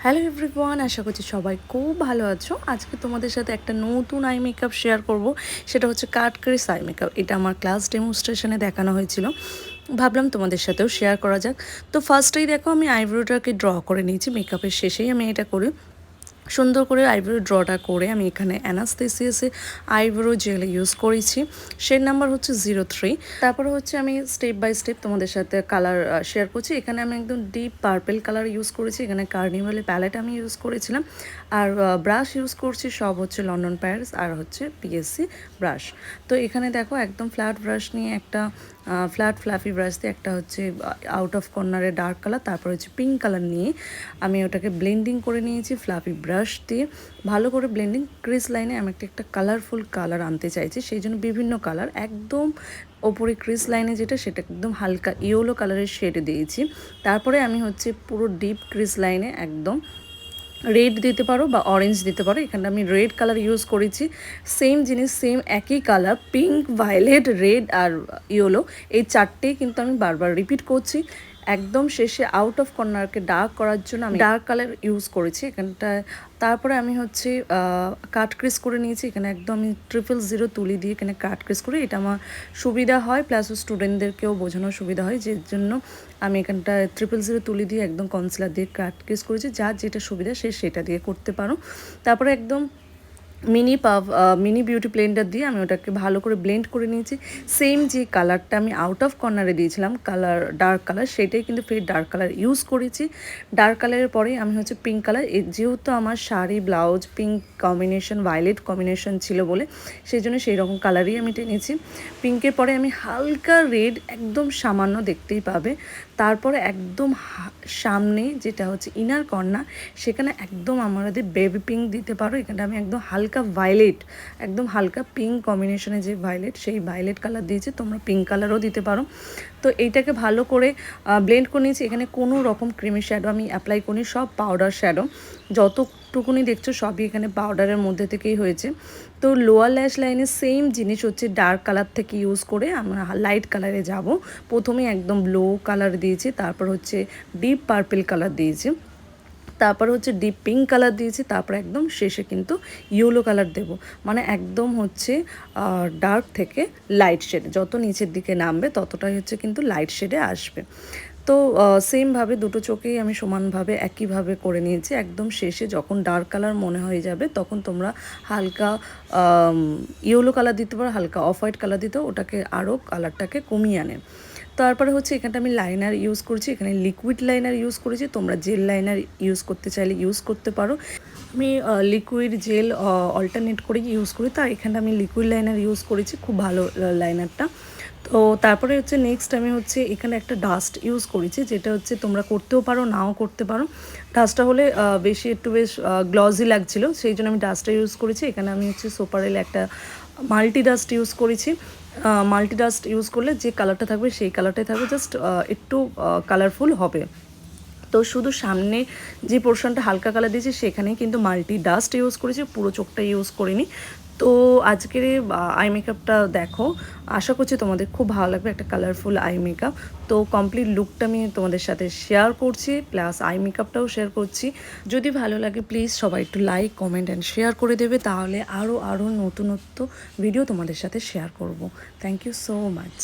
Hello everyone, আশা করছি সবাই খুব ভালো আছো। আজকে তোমাদের সাথে একটা নতুন আই মেকআপ শেয়ার করব। সেটা হচ্ছে কাট ক্রিস আই মেকআপ। এটা আমার ক্লাস ডেমনস্ট্রেশনে দেখানো হয়েছিল, ভাবলাম তোমাদের সাথেও শেয়ার করা যাক। তো ফার্স্টেই দেখো আমি আইব্রোটাকে ড্র করে নিয়েছি। মেকআপের শেষেই আমি এটা করি। সুন্দর করে আইব্রো ড্রটা করে আমি এখানে অ্যানাস্থেসিয়াসে আইব্রো জেল ইউজ করেছি। শেড নাম্বার হচ্ছে 03। তারপরে হচ্ছে আমি স্টেপ বাই স্টেপ তোমাদের সাথে কালার শেয়ার করছি। এখানে আমি একদম ডিপ পার্পেল কালার ইউজ করেছি। এখানে কার্নিভালের প্যালেট আমি ইউজ করেছিলাম। আর ব্রাশ ইউজ করছি সব হচ্ছে লন্ডন প্যারিস আর হচ্ছে পিএসসি ব্রাশ। তো এখানে দেখো একদম ফ্ল্যাট ব্রাশ নিয়ে একটা ফ্ল্যাট ফ্লাফি ব্রাশ দিয়ে একটা হচ্ছে আউট অফ কর্নারে ডার্ক কালার, তারপর হচ্ছে পিঙ্ক কালার নিয়ে আমি ওটাকে ব্লেন্ডিং করে নিয়েছি ফ্লাফি ব্রাশ দিয়ে। ভালো করে ব্লেন্ডিং ক্রিস লাইনে আমি একটা কালারফুল কালার আনতে চাইছি, সেই জন্য বিভিন্ন কালার একদম ওপরে ক্রিস লাইনে যেটা সেটা একদম হালকা ইয়েলো কালারের শেড দিয়েছি। তারপরে আমি হচ্ছে পুরো ডিপ ক্রিস লাইনে একদম রেড দিতে পারো বা অরেঞ্জ দিতে পারো। এখানে আমি রেড কালার ইউজ করেছি। সেম জিনিস, সেম একই কালার, পিঙ্ক, ভায়োলেট, রেড আর ইয়েলো, এই চারটেই কিন্তু আমি বারবার রিপিট করছি। একদম শেষে আউট অফ কর্নারকে ডার্ক করার জন্য আমি ডার্ক কালার ইউজ করেছি এখানটায়। তারপরে আমি হচ্ছে কাট ক্রিস করে নিয়েছি। এখানে একদম আমি 000 তুলি দিয়ে এখানে কাট ক্রিস করে, এটা আমার সুবিধা হয়, প্লাস স্টুডেন্টদেরকেও বোঝানোর সুবিধা হয়, যে জন্য আমি এখানটা 000 তুলি দিয়ে একদম কনসিলার দিয়ে কাট ক্রিস করেছি। যার যেটা সুবিধা সে সেটা দিয়ে করতে পারো। তারপরে একদম মিনি বিউটি ব্লেন্ডার দিয়ে আমি ওটাকে ভালো করে ব্লেন্ড করে নিয়েছি। সেম যে কালারটা আমি আউট অফ কর্নারে দিয়েছিলাম কালার, ডার্ক কালার, সেটাই কিন্তু ফের ডার্ক কালার ইউজ করেছি। ডার্ক কালারের পরে আমি হচ্ছে পিঙ্ক কালার, যেহেতু আমার sari blouse pink combination, violet combination ছিল বলে সেই জন্য সেই রকম কালারই আমি টেনেছি। পিঙ্কের পরে আমি হালকা রেড, একদম সামান্য দেখতেই পাবে। তারপরে একদম সামনে যেটা হচ্ছে ইনার কর্নার, সেখানে একদম আমাদের বেবি পিঙ্ক দিতে পারো। এখানে আমি একদম হালকা ভায়োলেট, একদম হালকা পিঙ্ক কম্বিনেশনে যে ভায়োলেট, সেই ভায়োলেট কালার দিয়েছি। তোমরা পিঙ্ক কালারও দিতে পারো। তো এইটাকে ভালো করে ব্লেন্ড করে নিয়েছি। এখানে কোনো রকম ক্রিমি শ্যাডো আমি অ্যাপ্লাই করিনি, সব পাউডার শ্যাডো। যতটুকুনি দেখছো সবই এখানে পাউডারের মধ্যে থেকেই হয়েছে। তো লোয়ার ল্যাশ লাইনে সেম জিনিস হচ্ছে ডার্ক কালার থেকে ইউজ করে আমরা লাইট কালারে যাব। প্রথমে একদম লো কালার দিয়েছি, তারপর হচ্ছে ডিপ পার্পল কালার দিয়েছি, তারপর হচ্ছে ডিপ পিঙ্ক কালার দিয়েছি, তারপর একদম শেষে কিন্তু ইয়েলো কালার দেব। মানে একদম হচ্ছে ডার্ক থেকে লাইট শেডে, যত নিচের দিকে নামবে ততটাই হচ্ছে কিন্তু লাইট শেডে আসবে। তো সেমভাবে দুটো চোখেই আমি সমানভাবে একইভাবে করে নিয়েছি। একদম শেষে যখন ডার্ক কালার মনে হয়ে যাবে তখন তোমরা হালকা ইয়েলো কালার দিতে পারো, হালকা অফ হোয়াইট কালার দিতে, ওটাকে আরও কালারটাকে কমিয়ে আনে। তারপরে হচ্ছে এখানটা আমি লাইনার ইউজ করছি। এখানে লিকুইড লাইনার ইউজ করেছি, তোমরা জেল লাইনার ইউজ করতে চাইলে ইউজ করতে পারো। আমি লিকুইড জেল অল্টারনেট করে ইউজ করি, তাই এখানটা আমি লিকুইড লাইনার ইউজ করেছি, খুব ভালো লাইনারটা। তো তারপরে হচ্ছে নেক্সট আমি হচ্ছে এখানে একটা ডাস্ট ইউজ করেছি, যেটা হচ্ছে তোমরা করতেও পারো নাও করতে পারো। ডাস্টটা হলে বেশ গ্লজি লাগছিলো, সেই জন্য আমি ডাস্টটা ইউজ করেছি। এখানে আমি হচ্ছে সোপারেল একটা মাল্টি ডাস্ট ইউজ করেছি। মাল্টি ডাস্ট ইউজ করলে যে কালারটা থাকবে সেই কালারটাই থাকবে, জাস্ট একটু কালারফুল হবে। তো শুধু সামনে যে পোর্শনটা হালকা কালার দিয়েছি সেখানেই কিন্তু মাল্টি ডাস্ট ইউজ করেছি, পুরো চোখটা ইউজ করিনি। তো আজকের আই মেকআপটা দেখো, আশা করছি তোমাদের খুব ভালো লাগবে, একটা কালারফুল আই মেকআপ। তো কমপ্লিট লুকটা আমি তোমাদের সাথে শেয়ার করছি, প্লাস আই মেকআপটাও শেয়ার করছি। যদি ভালো লাগে প্লিজ সবাই একটু লাইক, কমেন্ট অ্যান্ড শেয়ার করে দেবে, তাহলে আরও নতুনত্ব ভিডিও তোমাদের সাথে শেয়ার করব। Thank you so much.